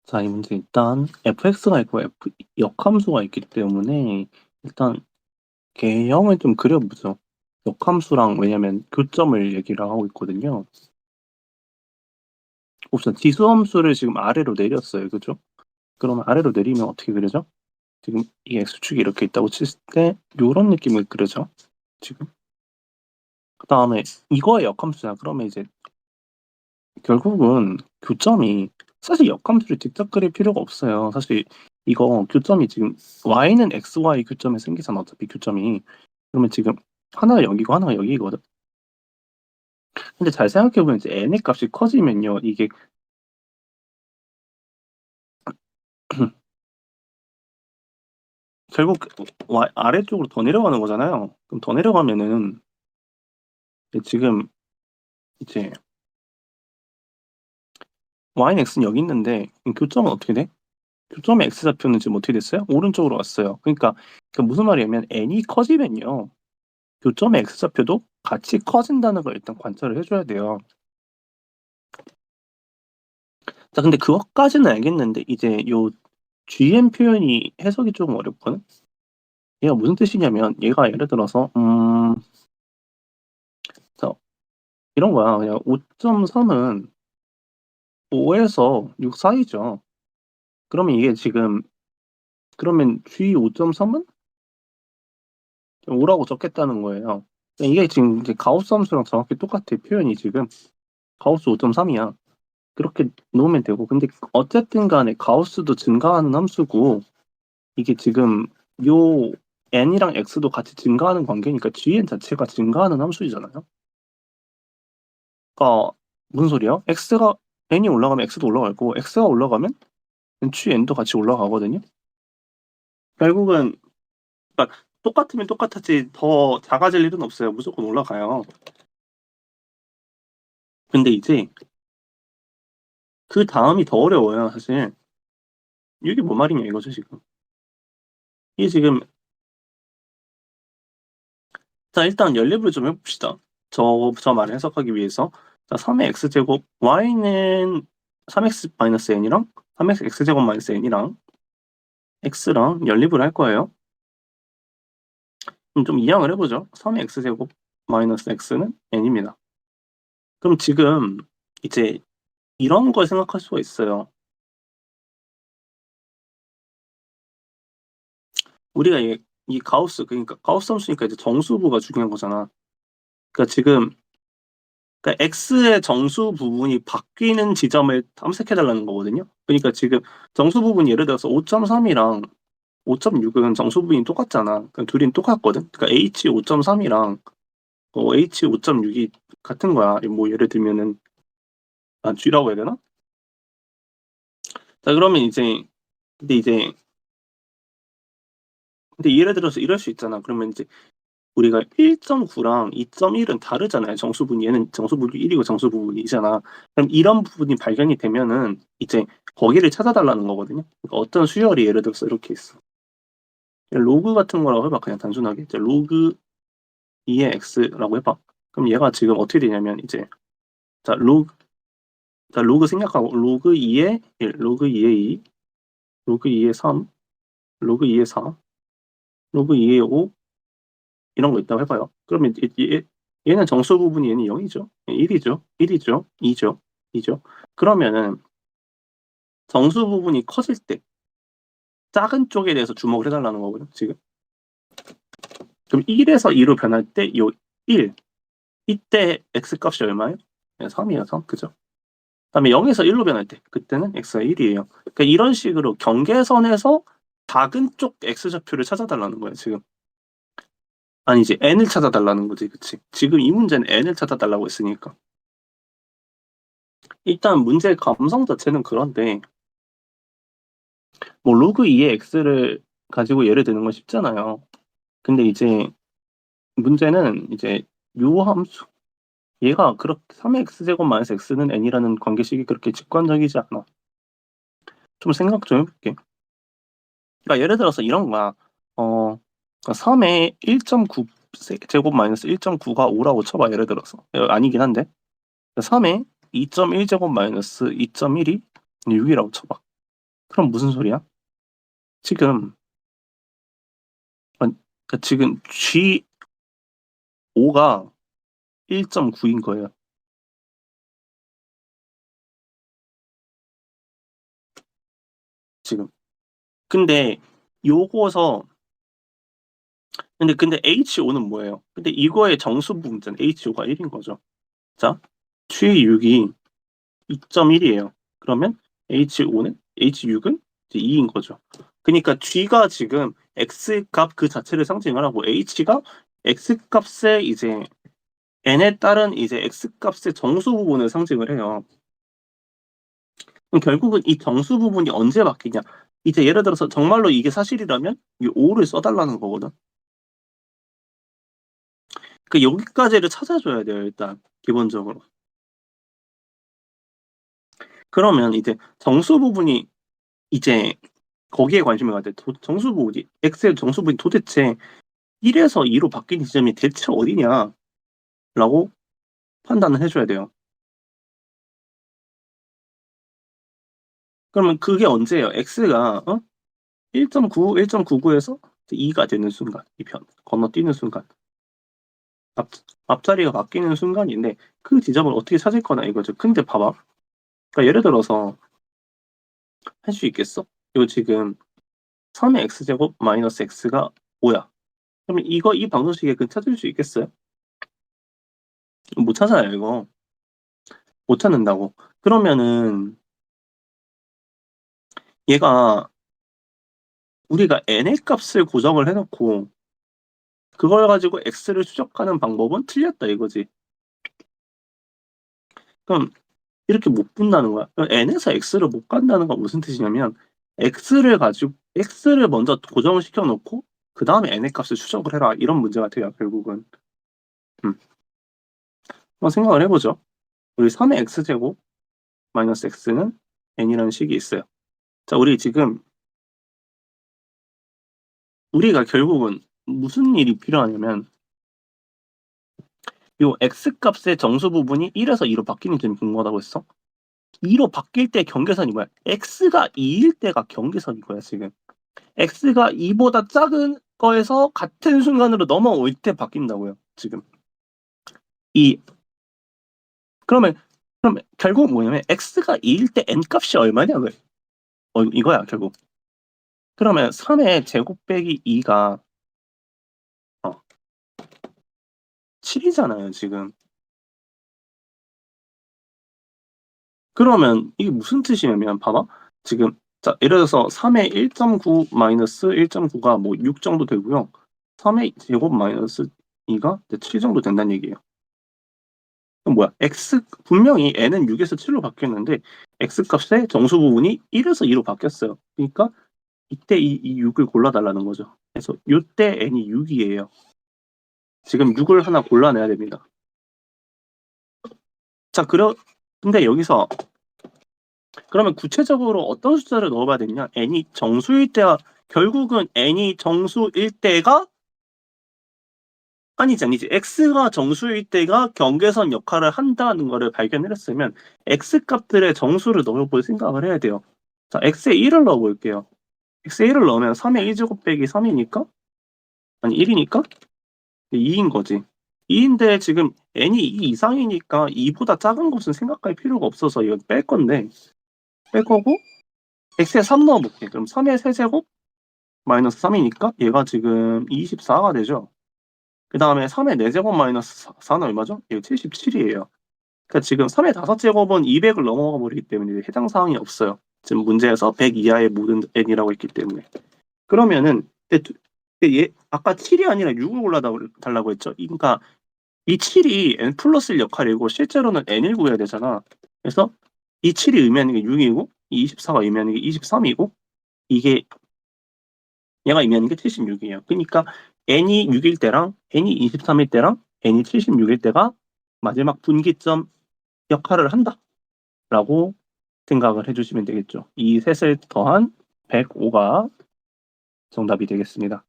자, 이 문제 일단 fx가 있고 역함수가 있기 때문에 일단 개형을 좀 그려보죠. 역함수랑 왜냐면 교점을 얘기를 하고 있거든요. 우선 지수함수를 지금 아래로 내렸어요. 그죠? 그러면 아래로 내리면 어떻게 그려져? 지금 이 x축이 이렇게 있다고 쳤을 때 요런 느낌을 그려져. 지금. 그 다음에 이거의 역함수야. 그러면 이제 결국은 교점이 사실 역함수를 직접 그릴 필요가 없어요. 사실 이거 교점이 지금 y는 xy 교점에 생기잖아. 어차피 교점이. 그러면 지금 하나가 여기고 하나가 여기거든. 근데 잘 생각해보면 이제 n의 값이 커지면요. 이게 결국 아래쪽으로 더 내려가는 거잖아요. 그럼 더 내려가면은 지금 이제 y는 x는 여기 있는데 교점은 어떻게 돼? 교점의 x좌표는 지금 어떻게 됐어요? 오른쪽으로 왔어요. 그러니까 그 무슨 말이냐면 n이 커지면요. 교점의 x좌표도 같이 커진다는 걸 일단 관찰을 해줘야 돼요. 자, 근데 그것까지는 알겠는데 이제 요 GM 표현이 해석이 조금 어렵거든. 얘가 무슨 뜻이냐면 얘가 예를 들어서 자, 이런 거야. 그냥 5.3은 5에서 6 사이죠. 그러면 이게 지금 그러면 G 5.3은 5라고 적겠다는 거예요. 이게 지금 이제 가우스 함수랑 정확히 똑같아. 표현이 지금 가우스 5.3이야. 그렇게 놓으면 되고. 근데 어쨌든 간에 가우스도 증가하는 함수고 이게 지금 요 n이랑 x도 같이 증가하는 관계니까 gn 자체가 증가하는 함수이잖아요. 그러니까 무슨 소리야? x가 n이 올라가면 x도 올라갈 거고 x가 올라가면 gn도 같이 올라가거든요. 결국은 그러니까 똑같으면 똑같았지 더 작아질 일은 없어요. 무조건 올라가요. 근데 이제 그 다음이 더 어려워요, 사실. 이게 뭐 말이냐 이거죠, 지금. 이게 지금 자, 일단 연립을 좀 해봅시다. 저 말을 해석하기 위해서. 자, 3의 x제곱, y는 3x-n이랑 3x x제곱 마이너스 n이랑 x랑 연립을 할 거예요. 그럼 좀 이항을 해보죠. 3의 x제곱 마이너스 x는 n입니다. 그럼 지금 이제 이런 걸 생각할 수가 있어요. 우리가 이 가우스, 그러니까 가우스 함수니까 이제 정수부가 중요한 거잖아. 그러니까 지금 그러니까 x의 정수 부분이 바뀌는 지점을 탐색해달라는 거거든요. 그러니까 지금 정수 부분이 예를 들어서 5.3이랑 5.6은 정수 부분이 똑같잖아. 그러니까 둘이 똑같거든. 그러니까 h 5.3이랑 h 5.6이 같은 거야. 뭐 예를 들면은 g라고 해야 되나? 자, 그러면 이제 근데 예를 들어서 이럴 수 있잖아. 그러면 이제 우리가 1.9랑 2.1은 다르잖아요. 정수분 얘는 정수분이 1이고 정수분이 2잖아. 그럼 이런 부분이 발견이 되면은 이제 거기를 찾아달라는 거거든요. 그러니까 어떤 수열이 예를 들어서 이렇게 있어. 로그 같은 거라고 해봐. 그냥 단순하게 이제 로그 2의 x라고 해봐. 그럼 얘가 지금 어떻게 되냐면 이제 자 로그 생략하고 로그 2의 1, 로그 2의 2, 로그 2의 3, 로그 2의 4, 로그 2의 5 이런 거 있다고 해봐요. 그러면 얘는 정수 부분이 얘는 0이죠. 1이죠. 1이죠. 2죠. 2죠. 그러면은 정수 부분이 커질 때 작은 쪽에 대해서 주목을 해달라는 거거든요. 지금. 그럼 1에서 2로 변할 때 요 1. 이때 x값이 얼마예요? 3이에요. 3. 그죠? 그다음에 0에서 1로 변할 때 그때는 x가 1이에요. 그러니까 이런 식으로 경계선에서 작은 쪽 x좌표를 찾아달라는 거예요. 지금. 아니 이제 n을 찾아달라는 거지. 그치? 지금 이 문제는 n을 찾아달라고 했으니까. 일단 문제의 감성 자체는 그런데 뭐 로그 2의 x를 가지고 예를 드는 건 쉽잖아요. 근데 이제 문제는 이제 요 함수 얘가 그렇게 3의 x제곱 마이너스 x는 n이라는 관계식이 그렇게 직관적이지 않아. 좀 생각 좀 해볼게. 그러니까 예를 들어서 이런 거야. 3의 1.9 제곱 마이너스 1.9가 5라고 쳐봐. 예를 들어서 아니긴 한데 3의 2.1제곱 마이너스 2.1이 6이라고 쳐봐. 그럼 무슨 소리야? 지금 그러니까 지금 G5가 1.9인 거예요. 지금. 근데 요거서 근데 H5는 뭐예요? 근데 이거의 정수 부분은 H5가 1인 거죠. 자, G6이 2.1이에요. 그러면 H6은 이제 2인 거죠. 그러니까 G가 지금 X 값 그 자체를 상징을 하고 H가 X 값의 이제 N에 따른 이제 X 값의 정수 부분을 상징을 해요. 그럼 결국은 이 정수 부분이 언제 바뀌냐? 이제 예를 들어서 정말로 이게 사실이라면 이 5를 써달라는 거거든. 그 여기까지를 찾아줘야 돼요, 일단 기본적으로. 그러면 이제 정수 부분이 이제 거기에 관심을 가야 돼. 정수 부분이 X의 정수 부분이 도대체 1에서 2로 바뀐 지점이 대체 어디냐라고 판단을 해줘야 돼요. 그러면 그게 언제예요? X가 1.9, 1.99에서 2가 되는 순간, 이 편 건너뛰는 순간, 앞, 앞자리가 바뀌는 순간인데 그 지점을 어떻게 찾을 거나 이거죠. 근데 봐봐. 그러니까 예를 들어서 할 수 있겠어? 이거 지금 3의 x제곱 마이너스 x가 5야. 그러면 이거 이 방정식에 그 찾을 수 있겠어요? 못 찾아요, 이거. 못 찾는다고. 그러면은 얘가 우리가 n의 값을 고정을 해놓고 그걸 가지고 x를 추적하는 방법은 틀렸다 이거지. 그럼 이렇게 못 분다는 거야. n에서 x를 못 간다는 건 무슨 뜻이냐면 x를 먼저 고정시켜 놓고 그 다음에 n의 값을 추적을 해라 이런 문제가 돼요 결국은. 한번 생각을 해보죠. 우리 3의 x제곱 마이너스 x는 n이라는 식이 있어요. 자, 우리 지금 우리가 결국은 무슨 일이 필요하냐면 요 x 값의 정수 부분이 1에서 2로 바뀌는 점이 궁금하다고 했어. 2로 바뀔 때 경계선이 뭐야? x가 2일 때가 경계선인 거야 지금. x가 2보다 작은 거에서 같은 순간으로 넘어올 때 바뀐다고요 지금. 이 그러면 결국 뭐냐면 x가 2일 때 n 값이 얼마냐 그래. 이거야 결국. 그러면 3의 제곱 빼기 2가 7이잖아요 지금. 그러면 이게 무슨 뜻이냐면 봐봐. 지금 자 예를 들어서 3의 1.9 마이너스 1.9가 뭐 6 정도 되고요. 3의 제곱 마이너스 2가 7 정도 된다는 얘기예요. 그럼 뭐야? x 분명히 n은 6에서 7로 바뀌었는데 x 값의 정수 부분이 1에서 2로 바뀌었어요. 그러니까 이때 이 6을 골라달라는 거죠. 그래서 이때 n이 6이에요. 지금 6을 하나 골라내야 됩니다. 자, 근데 여기서 그러면 구체적으로 어떤 숫자를 넣어봐야 되냐? n이 정수일 때와 결국은 n이 정수일 때가 아니지 x가 정수일 때가 경계선 역할을 한다는 것을 발견을 했으면 x 값들의 정수를 넣어볼 생각을 해야 돼요. 자, x에 1을 넣어볼게요. x에 1을 넣으면 3의 1제곱 빼기 3이니까 아니 1이니까 2인 거지. 2인데 지금 n이 2 이상이니까 2보다 작은 것은 생각할 필요가 없어서 이건 뺄 건데 뺄 거고 x에 3 넣어볼게. 그럼 3의 세제곱 마이너스 3이니까 얘가 지금 24가 되죠. 그 다음에 3의 4제곱 마이너스 4는 얼마죠? 이거 77이에요. 그러니까 지금 3의 5제곱은 200을 넘어가 버리기 때문에 해당 사항이 없어요. 지금 문제에서 100 이하의 모든 n이라고 했기 때문에. 그러면은 얘 아까 7이 아니라 6을 골라달라고 했죠. 그러니까 이 7이 n 플러스 1 역할이고 실제로는 n을 구해야 되잖아. 그래서 이 7이 의미하는 게 6이고 이 24가 의미하는 게 23이고 이게 얘가 의미하는 게 76이에요. 그러니까 n이 6일 때랑 n이 23일 때랑 n이 76일 때가 마지막 분기점 역할을 한다라고 생각을 해주시면 되겠죠. 이 셋을 더한 105가 정답이 되겠습니다.